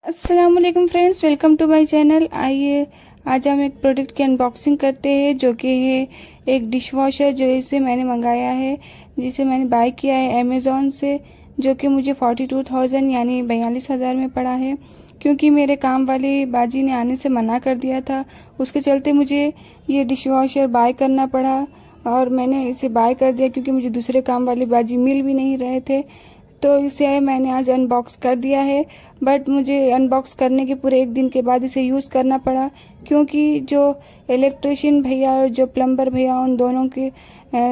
अस्सलाम वालेकुम friends, welcome to my channel. आइए आज हम एक प्रोडक्ट की अनबॉक्सिंग करते हैं जो कि है एक डिश वॉशर जो इसे मैंने मंगाया है, जिसे मैंने बाय किया है अमेज़ॉन से, जो कि मुझे 42,000 यानी 42,000 में पड़ा है। क्योंकि मेरे काम वाली बाजी ने आने से मना कर दिया था, उसके चलते मुझे ये डिश वॉशर बाय करना पड़ा और मैंने इसे बाय कर दिया क्योंकि मुझे दूसरे काम वाली बाजी मिल भी नहीं रहे थे। तो इसे मैंने आज अनबॉक्स कर दिया है, बट मुझे अनबॉक्स करने के पूरे एक दिन के बाद इसे यूज़ करना पड़ा, क्योंकि जो इलेक्ट्रिशियन भैया और जो प्लम्बर भैया उन दोनों के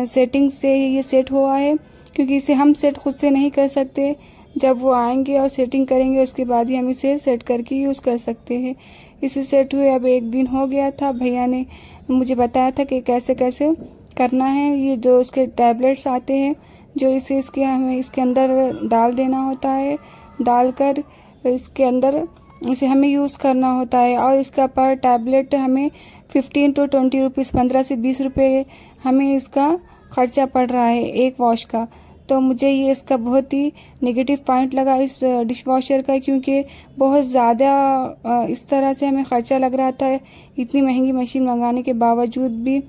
सेटिंग से ये सेट हुआ है। क्योंकि इसे हम सेट खुद से नहीं कर सकते, जब वो आएंगे और सेटिंग करेंगे उसके बाद ही हम इसे सेट करके यूज़ कर सकते हैं। इसे सेट हुए अब एक दिन हो गया था। भैया ने मुझे बताया था कि कैसे कैसे करना है। ये जो उसके टैबलेट्स आते हैं जो इसे हमें इसके अंदर डाल देना होता है, डालकर इसके अंदर इसे हमें यूज़ करना होता है। और इसका पर टैबलेट हमें 15 to 20 रुपीज़, 15 से 20 रुपये हमें इसका खर्चा पड़ रहा है एक वॉश का। तो मुझे ये इसका बहुत ही नेगेटिव पॉइंट लगा इस डिश वॉशर का, क्योंकि बहुत ज़्यादा इस तरह से हमें खर्चा लग रहा था इतनी महंगी मशीन मंगाने के बावजूद भी।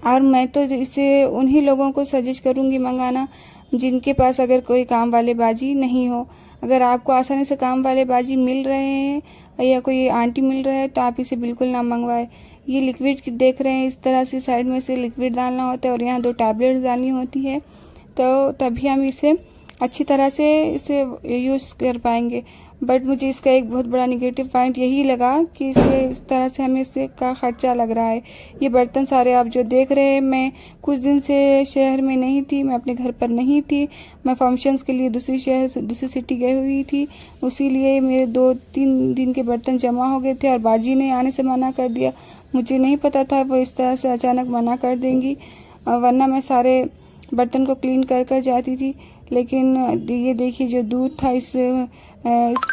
और मैं तो इसे उन्हीं लोगों को सजेस्ट करूंगी मंगाना जिनके पास अगर कोई काम वाले बाजी नहीं हो। अगर आपको आसानी से काम वाले बाजी मिल रहे हैं या कोई आंटी मिल रहा है तो आप इसे बिल्कुल ना मंगवाएं। ये लिक्विड देख रहे हैं, इस तरह से साइड में से लिक्विड डालना होता है और यहाँ 2 टैबलेट्स डालनी होती है, तो तभी हम इसे अच्छी तरह से इसे यूज़ कर पाएंगे। बट मुझे इसका एक बहुत बड़ा निगेटिव पॉइंट यही लगा कि इसे इस तरह से हमें इससे का खर्चा लग रहा है। ये बर्तन सारे आप जो देख रहे हैं, मैं कुछ दिन से शहर में नहीं थी, मैं अपने घर पर नहीं थी, मैं फंक्शंस के लिए दूसरी सिटी गई हुई थी। इसीलिए मेरे 2-3 दिन के बर्तन जमा हो गए थे और बाजी ने आने से मना कर दिया। मुझे नहीं पता था वो इस तरह से अचानक मना कर देंगी, वरना मैं सारे बर्तन को क्लीन कर कर जाती थी। लेकिन ये देखिए जो दूध था इस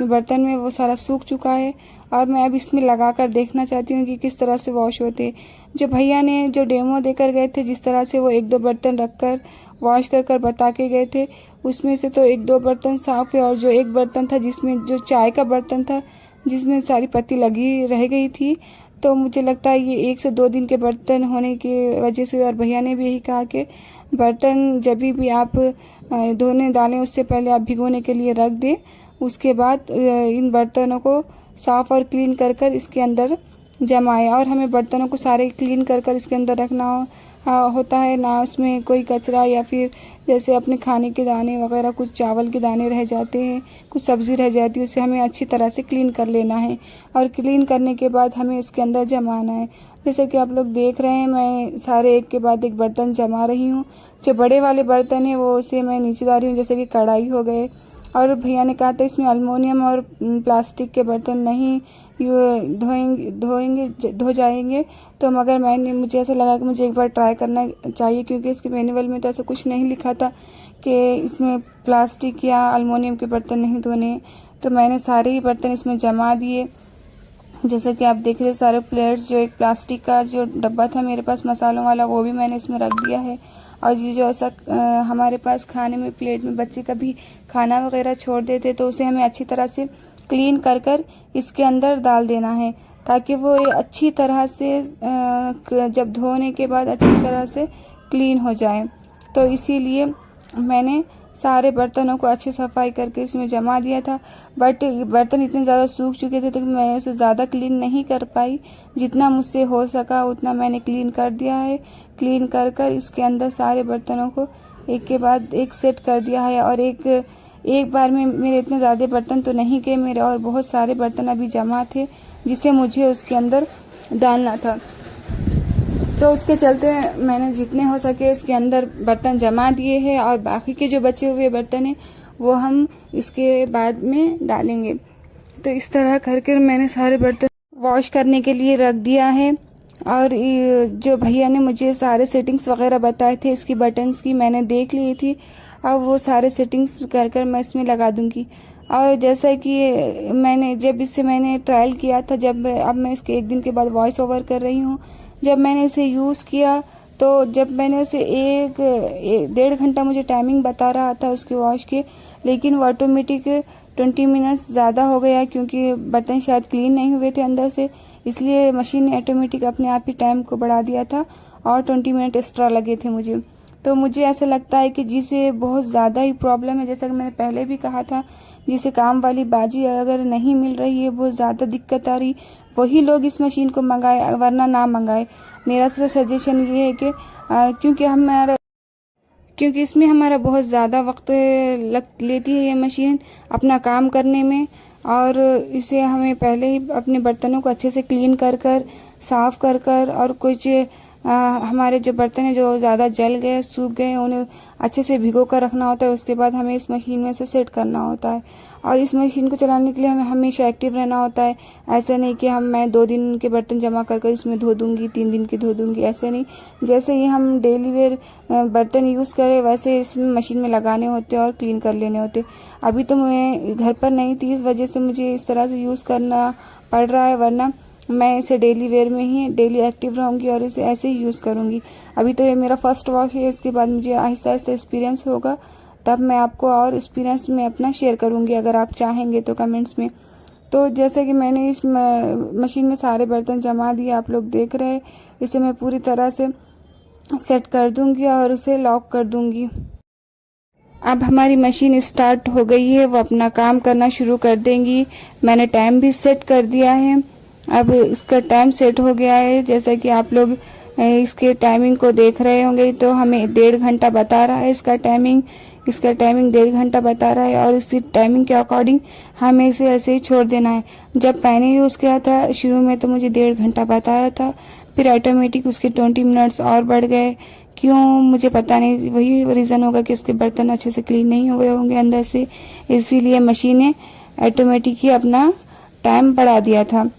बर्तन में वो सारा सूख चुका है और मैं अब इसमें लगाकर देखना चाहती हूँ कि किस तरह से वॉश होते। जो भैया ने जो डेमो देकर गए थे, जिस तरह से वो 1-2 बर्तन रखकर वॉश कर कर बता के गए थे, उसमें से तो 1-2 बर्तन साफ है और जो एक बर्तन था जिसमें जो चाय का बर्तन था जिसमें सारी पत्ती लगी रह गई थी, तो मुझे लगता है ये 1 से 2 दिन के बर्तन होने की वजह से। और भैया ने भी यही कहा कि बर्तन जब भी आप धोने डालें उससे पहले आप भिगोने के लिए रख दें, उसके बाद इन बर्तनों को साफ़ और क्लीन कर कर इसके अंदर जमाएं। और हमें बर्तनों को सारे क्लीन कर कर इसके अंदर रखना होता है, ना उसमें कोई कचरा या फिर जैसे अपने खाने के दाने वगैरह, कुछ चावल के दाने रह जाते हैं, कुछ सब्ज़ी रह जाती है, उसे हमें अच्छी तरह से क्लीन कर लेना है। और क्लीन करने के बाद हमें इसके अंदर जमाना है। जैसे कि आप लोग देख रहे हैं, मैं सारे एक के बाद एक बर्तन जमा रही हूँ। जो बड़े वाले बर्तन है वो उसे मैं नीचे डाल रही हूँ, जैसे कि कढ़ाई हो गए। और भैया ने कहा था इसमें एल्युमिनियम और प्लास्टिक के बर्तन नहीं धो जाएंगे, तो मगर मुझे ऐसा लगा कि मुझे एक बार ट्राई करना चाहिए, क्योंकि इसके मैनुअल में तो ऐसा कुछ नहीं लिखा था कि इसमें प्लास्टिक या एल्युमिनियम के बर्तन नहीं धोने। तो मैंने सारे ही बर्तन इसमें जमा दिए। जैसे कि आप देख रहे सारे प्लेट्स, जो एक प्लास्टिक का जो डब्बा था मेरे पास मसालों वाला, वो भी मैंने इसमें रख दिया है। और ये जो ऐसा हमारे पास खाने में प्लेट में बच्चे कभी खाना वगैरह छोड़ देते, तो उसे हमें अच्छी तरह से क्लीन कर कर इसके अंदर डाल देना है, ताकि वो अच्छी तरह से जब धोने के बाद अच्छी तरह से क्लीन हो जाए। तो इसीलिए मैंने सारे बर्तनों को अच्छी सफाई करके इसमें जमा दिया था। बट बर्तन इतने ज़्यादा सूख चुके थे तो मैं उसे ज़्यादा क्लीन नहीं कर पाई। जितना मुझसे हो सका उतना मैंने क्लीन कर दिया है। क्लीन कर कर इसके अंदर सारे बर्तनों को एक के बाद एक सेट कर दिया है। और एक बार में मेरे इतने ज़्यादा बर्तन तो नहीं गए, मेरे और बहुत सारे बर्तन अभी जमा थे जिसे मुझे उसके अंदर डालना था। तो उसके चलते मैंने जितने हो सके इसके अंदर बर्तन जमा दिए हैं, और बाकी के जो बचे हुए बर्तन हैं वो हम इसके बाद में डालेंगे। तो इस तरह करके मैंने सारे बर्तन वॉश करने के लिए रख दिया है। और जो भैया ने मुझे सारे सेटिंग्स वगैरह बताए थे इसकी बटन्स की, मैंने देख ली थी। अब वो सारे सेटिंग्स कर कर मैं इसमें लगा दूंगी। और जैसा कि मैंने ट्रायल किया था, अब मैं इसके एक दिन के बाद वॉइस ओवर कर रही हूँ। जब मैंने इसे यूज़ किया तो जब मैंने उसे 1-1.5 घंटा मुझे टाइमिंग बता रहा था उसके वॉश के, लेकिन वो ऑटोमेटिक 20 मिनट्स ज़्यादा हो गया क्योंकि बर्तन शायद क्लीन नहीं हुए थे अंदर से, इसलिए मशीन ने ऑटोमेटिक अपने आप ही टाइम को बढ़ा दिया था और 20 मिनट एक्स्ट्रा लगे थे मुझे। तो मुझे ऐसा लगता है कि जिसे बहुत ज़्यादा ही प्रॉब्लम है, जैसा कि मैंने पहले भी कहा था, जिसे काम वाली बाजी अगर नहीं मिल रही है, बहुत ज़्यादा दिक्कत आ रही, वही लोग इस मशीन को मंगाए, वरना ना मंगाए। मेरा तो सजेशन ये है कि क्योंकि इसमें हमारा बहुत ज़्यादा वक्त लेती है ये मशीन अपना काम करने में, और इसे हमें पहले ही अपने बर्तनों को अच्छे से क्लीन कर कर, साफ़ कर कर, और कुछ हमारे जो बर्तन हैं जो ज़्यादा जल गए, सूख गए, उन्हें अच्छे से भिगो कर रखना होता है। उसके बाद हमें इस मशीन में से सेट करना होता है, और इस मशीन को चलाने के लिए हमें हमेशा एक्टिव रहना होता है। ऐसा नहीं कि मैं 2 दिन के बर्तन जमा कर कर इसमें धो दूँगी, 3 दिन के धो दूँगी, ऐसे नहीं। जैसे ही हम डेली वेयर बर्तन यूज़ करें वैसे इस मशीन में लगाने होते और क्लीन कर लेने होते। अभी तो मैं घर पर नहीं थी, इस वजह से मुझे इस तरह से यूज़ करना पड़ रहा है, वरना मैं इसे डेली वेयर में ही डेली एक्टिव रहूँगी और इसे ऐसे ही यूज़ करूँगी। अभी तो ये मेरा फर्स्ट वॉश है, इसके बाद मुझे आहिस्ता आहिस्ता एक्सपीरियंस होगा, तब मैं आपको और एक्सपीरियंस में अपना शेयर करूँगी, अगर आप चाहेंगे तो कमेंट्स में। तो जैसे कि मैंने इस मशीन में सारे बर्तन जमा दिए, आप लोग देख रहे हैं। इसे मैं पूरी तरह से सेट कर दूँगी और उसे लॉक कर दूँगी। अब हमारी मशीन स्टार्ट हो गई है, वो अपना काम करना शुरू कर देंगी। मैंने टाइम भी सेट कर दिया है। अब इसका टाइम सेट हो गया है, जैसा कि आप लोग इसके टाइमिंग को देख रहे होंगे, तो हमें 1.5 घंटा बता रहा है इसका टाइमिंग 1.5 घंटा बता रहा है, और इसी टाइमिंग के अकॉर्डिंग हमें इसे ऐसे ही छोड़ देना है। जब मैंने यूज़ किया था शुरू में तो मुझे 1.5 घंटा बताया था, फिर ऑटोमेटिक उसके 20 मिनट्स और बढ़ गए। क्यों मुझे पता नहीं, वही रीज़न होगा कि उसके बर्तन अच्छे से क्लीन नहीं हुए होंगे अंदर से, इसीलिए मशीन ने ऑटोमेटिक ही अपना टाइम बढ़ा दिया था।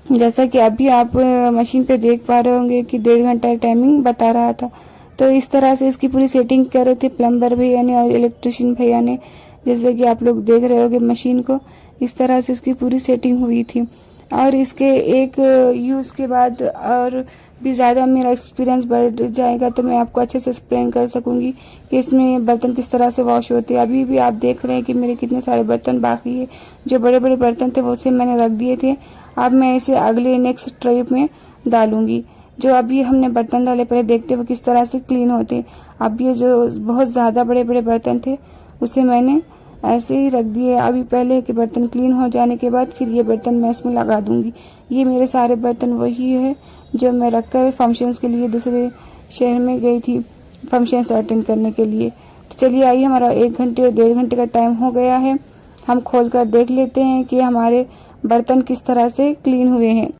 जैसा कि अभी आप मशीन पे देख पा रहे होंगे कि 1.5 घंटा टाइमिंग बता रहा था। तो इस तरह से इसकी पूरी सेटिंग कर रहे थे प्लम्बर भैया ने और इलेक्ट्रिशियन भैया ने, जैसे कि आप लोग देख रहे होंगे मशीन को, इस तरह से इसकी पूरी सेटिंग हुई थी। और इसके एक यूज़ के बाद और भी ज़्यादा मेरा एक्सपीरियंस बढ़ जाएगा, तो मैं आपको अच्छे से एक्सप्लेन कर सकूंगी कि इसमें बर्तन किस तरह से वॉश होते हैं। अभी भी आप देख रहे हैं कि मेरे कितने सारे बर्तन बाकी है, जो बड़े बड़े बर्तन थे वो से मैंने रख दिए थे। अब मैं इसे अगले नेक्स्ट ट्रिप में डालूंगी। जो अभी हमने बर्तन डाले पहले देखते हुए किस तरह से क्लीन होते। अब ये जो बहुत ज़्यादा बड़े बड़े बर्तन थे उसे मैंने ऐसे ही रख दिए। अभी पहले के बर्तन क्लीन हो जाने के बाद फिर ये बर्तन मैं इसमें लगा दूंगी। ये मेरे सारे बर्तन वही है जो मैं रखकर फंक्शंस के लिए दूसरे शहर में गई थी फंक्शंस अटेंड करने के लिए। तो चलिए आइए, हमारा 1 घंटे 1.5 घंटे का टाइम हो गया है। हम खोल कर देख लेते हैं कि हमारे बर्तन किस तरह से क्लीन हुए हैं।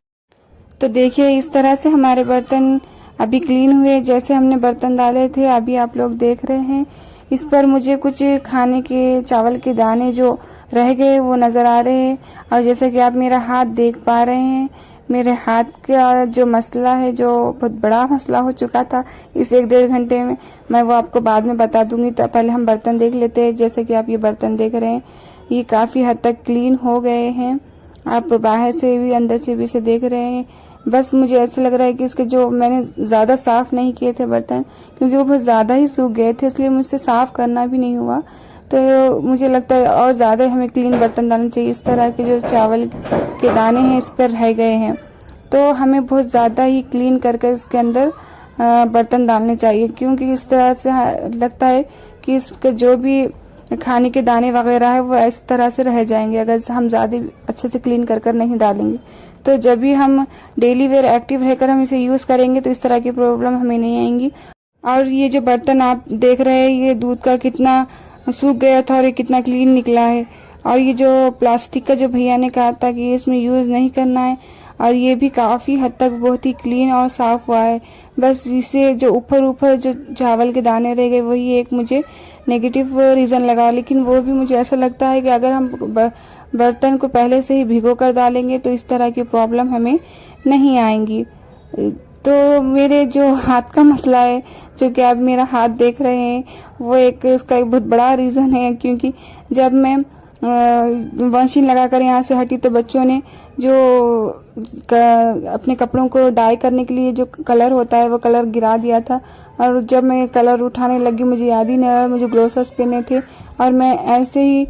तो देखिए इस तरह से हमारे बर्तन अभी क्लीन हुए, जैसे हमने बर्तन डाले थे अभी आप लोग देख रहे हैं। इस पर मुझे कुछ खाने के चावल के दाने जो रह गए वो नज़र आ रहे हैं। और जैसे कि आप मेरा हाथ देख पा रहे हैं, मेरे हाथ का जो मसला है, जो बहुत बड़ा मसला हो चुका था इस 1-1.5 घंटे में, मैं वो आपको बाद में बता दूंगी। तो पहले हम बर्तन देख लेते हैं। जैसे कि आप ये बर्तन देख रहे हैं, ये काफ़ी हद तक क्लीन हो गए हैं। आप बाहर से भी अंदर से भी इसे देख रहे हैं। बस मुझे ऐसा लग रहा है कि इसके जो मैंने ज़्यादा साफ़ नहीं किए थे बर्तन, क्योंकि वो बहुत ज़्यादा ही सूख गए थे, इसलिए मुझसे साफ़ करना भी नहीं हुआ। तो मुझे लगता है और ज़्यादा हमें क्लीन बर्तन डालने चाहिए। इस तरह के जो चावल के दाने हैं इस पर रह गए हैं, तो हमें बहुत ज़्यादा ही क्लीन करके इसके अंदर बर्तन डालने चाहिए, क्योंकि इस तरह से लगता है कि इसके जो भी खाने के दाने वगैरह है वो इस तरह से रह जाएंगे अगर हम ज़्यादा अच्छे से क्लीन कर नहीं डालेंगे। तो जब भी हम डेली वेयर एक्टिव रहकर हम इसे यूज़ करेंगे तो इस तरह की प्रॉब्लम हमें नहीं आएंगी। और ये जो बर्तन आप देख रहे हैं, ये दूध का कितना सूख गया था और ये कितना क्लीन निकला है। और ये जो प्लास्टिक का जो भैया ने कहा था कि इसमें यूज़ नहीं करना है, और ये भी काफ़ी हद तक बहुत ही क्लीन और साफ़ हुआ है। बस इसे जो ऊपर जो चावल के दाने रह गए वही एक मुझे नेगेटिव रीज़न लगा, लेकिन वो भी मुझे ऐसा लगता है कि अगर हम बर्तन को पहले से ही भिगो कर डालेंगे तो इस तरह की प्रॉब्लम हमें नहीं आएंगी। तो मेरे जो हाथ का मसला है, जो कि आप मेरा हाथ देख रहे हैं, वो इसका एक बहुत बड़ा रीज़न है, क्योंकि जब मैं मशीन लगाकर यहाँ से हटी तो बच्चों ने जो अपने कपड़ों को डाई करने के लिए जो कलर होता है वो कलर गिरा दिया था। और जब मैं कलर उठाने लगी मुझे याद ही नहीं रहा मुझे ग्लोव्स पहने थे, और मैं ऐसे ही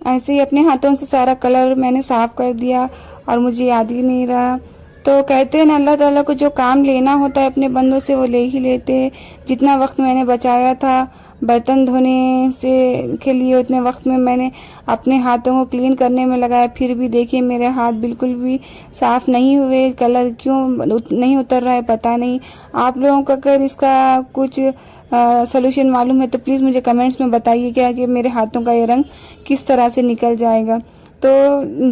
ऐसे ही अपने हाथों से सारा कलर मैंने साफ कर दिया और मुझे याद ही नहीं रहा। तो कहते हैं ना, अल्लाह ताला को जो काम लेना होता है अपने बंदों से वो ले ही लेते हैं। जितना वक्त मैंने बचाया था बर्तन धोने से के लिए, उतने वक्त में मैंने अपने हाथों को क्लीन करने में लगाया। फिर भी देखिए मेरे हाथ बिल्कुल भी साफ नहीं हुए, कलर क्यों नहीं उतर रहा है पता नहीं। आप लोगों को अगर इसका कुछ सलूशन मालूम है तो प्लीज़ मुझे कमेंट्स में बताइए क्या कि मेरे हाथों का ये रंग किस तरह से निकल जाएगा। तो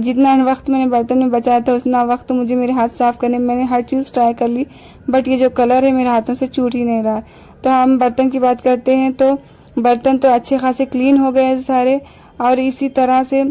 जितना वक्त मैंने बर्तन में बचाया था उतना वक्त मुझे मेरे हाथ साफ करने में, मैंने हर चीज़ ट्राई कर ली, बट ये जो कलर है मेरे हाथों से छूट ही नहीं रहा। तो हम बर्तन की बात करते हैं तो बर्तन तो अच्छे खासे क्लीन हो गए सारे, और इसी तरह से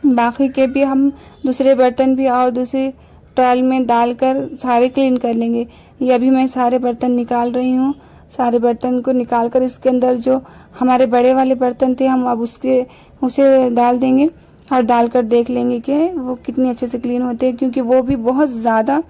बाकी के भी हम दूसरे बर्तन भी और दूसरी ट्रायल में डालकर सारे क्लीन कर लेंगे। ये अभी मैं सारे बर्तन निकाल रही हूँ। सारे बर्तन को निकाल कर इसके अंदर जो हमारे बड़े वाले बर्तन थे हम अब उसे डाल देंगे और डालकर देख लेंगे कि वो कितने अच्छे से क्लीन होते हैं, क्योंकि वो भी बहुत ज़्यादा,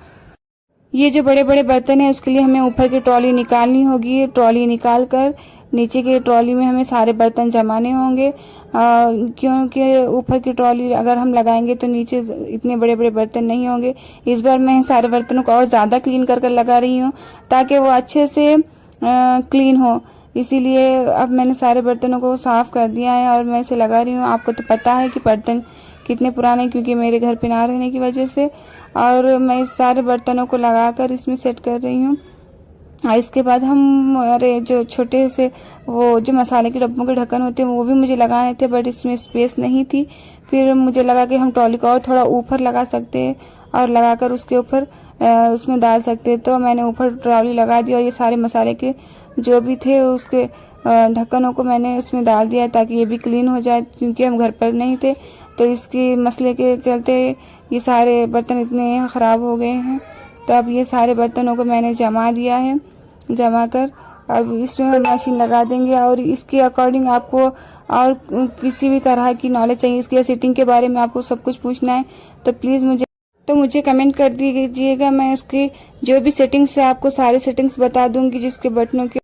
ये जो बड़े बड़े बर्तन है उसके लिए हमें ऊपर की ट्रॉली निकालनी होगी। ट्रॉली निकाल कर नीचे की ट्रॉली में हमें सारे बर्तन जमाने होंगे, क्योंकि ऊपर की ट्रॉली अगर हम लगाएंगे तो नीचे इतने बड़े बड़े बर्तन नहीं होंगे। इस बार मैं सारे बर्तनों को और ज़्यादा क्लीन कर लगा रही हूँ ताकि वो अच्छे से क्लीन हो। इसीलिए अब मैंने सारे बर्तनों को साफ कर दिया है और मैं इसे लगा रही हूँ। आपको तो पता है कि बर्तन कितने पुराने, क्योंकि मेरे घर पे ना रहने की वजह से, और मैं इस सारे बर्तनों को लगाकर इसमें सेट कर रही हूँ। और इसके बाद हमारे जो छोटे से वो जो मसाले के डब्बों के ढक्कन होते हैं वो भी मुझे लगाने थे, बट इसमें स्पेस नहीं थी। फिर मुझे लगा कि हम ट्रॉली को और थोड़ा ऊपर लगा सकते हैं और लगाकर उसके ऊपर उसमें डाल सकते हैं। तो मैंने ऊपर ट्रॉली लगा दी और ये सारे मसाले के जो भी थे उसके ढक्कनों को मैंने उसमें डाल दिया ताकि ये भी क्लीन हो जाए, क्योंकि हम घर पर नहीं थे तो इसके मसले के चलते ये सारे बर्तन इतने ख़राब हो गए हैं। तो अब ये सारे बर्तनों को मैंने जमा दिया है। जमा कर अब इसमें हम मशीन लगा देंगे, और इसके अकॉर्डिंग आपको और किसी भी तरह की नॉलेज चाहिए, इसकी सेटिंग के बारे में आपको सब कुछ पूछना है तो प्लीज़ मुझे कमेंट कर दीजिएगा। मैं उसकी जो भी सेटिंग्स है आपको सारे सेटिंग्स बता दूंगी जिसके बटनों के